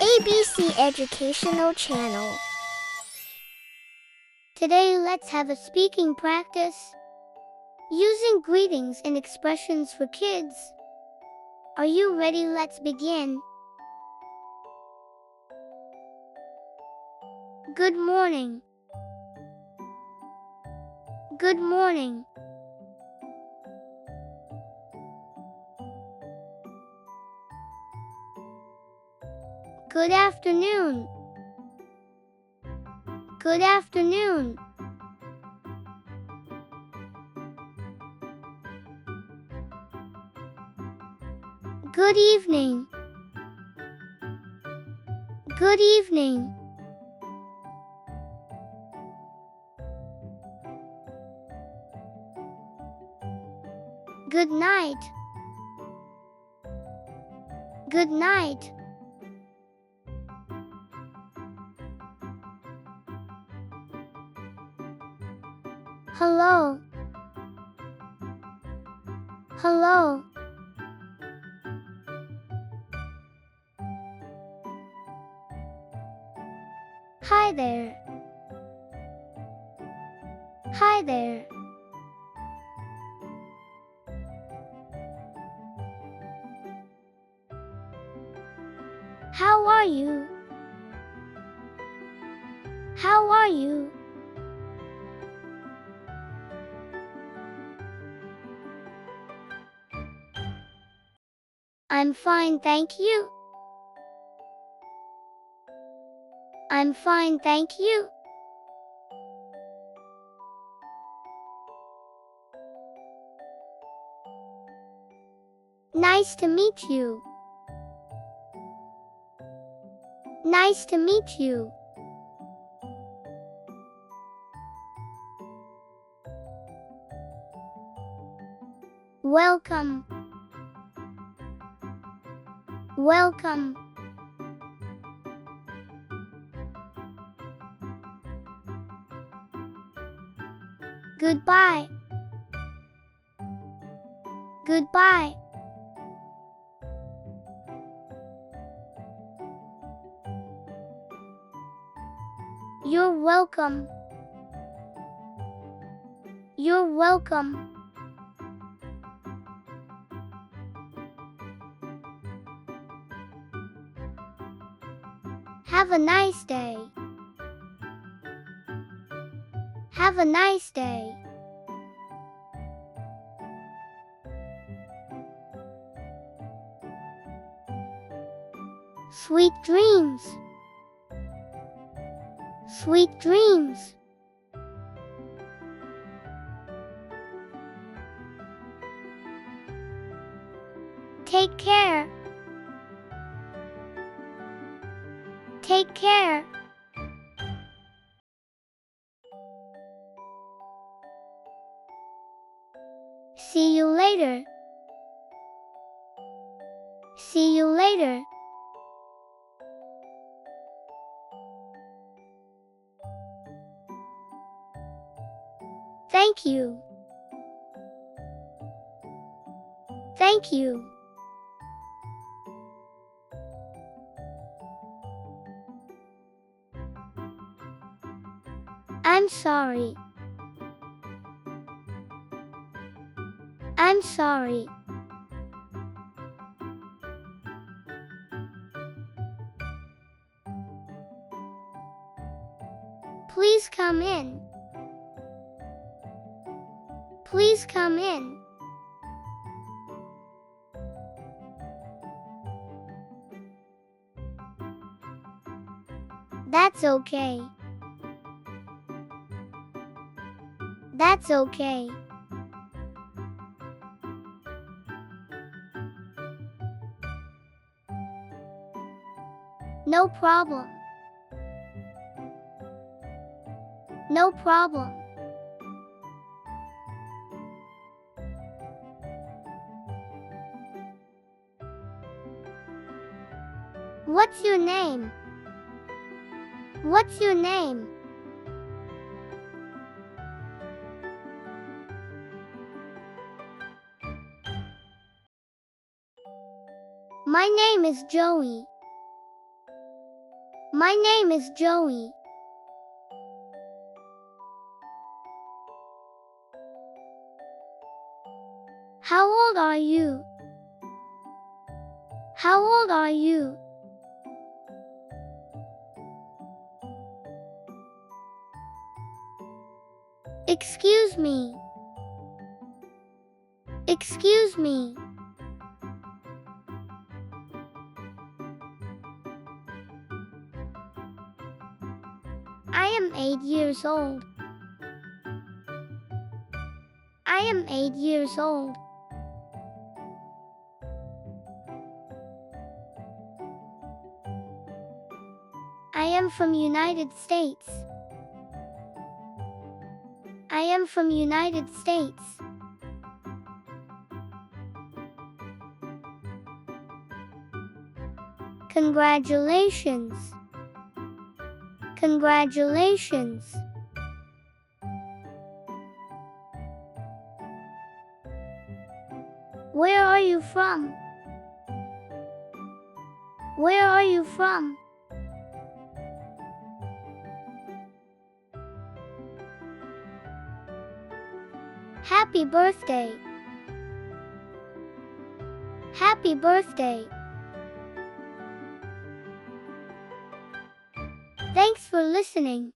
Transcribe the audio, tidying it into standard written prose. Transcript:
ABC Educational Channel. Today let's have a speaking practice using greetings and expressions for kids. Are you ready? Let's begin. Good morning. Good morning. Good afternoon. Good afternoon. Good evening. Good evening. Good night. Good night. Hello. Hello. Hi there. Hi there. How are you? How are you? I'm fine, thank you. I'm fine, thank you. Nice to meet you. Nice to meet you. Welcome. Welcome. Goodbye. Goodbye. You're welcome. You're welcome. Have a nice day. Have a nice day. Sweet dreams. Sweet dreams. Take care. Take care. See you later. See you later. Thank you. Thank you. I'm sorry. I'm sorry. Please come in. Please come in. That's okay. That's okay. No problem. No problem. What's your name? What's your name? My name is Joey. My name is Joey. How old are you? How old are you? Excuse me. Excuse me. I am 8 years old. I am 8 years old. I am from United States. I am from United States. Congratulations. Congratulations. Where are you from? Where are you from? Happy birthday. Happy birthday. Thanks for listening.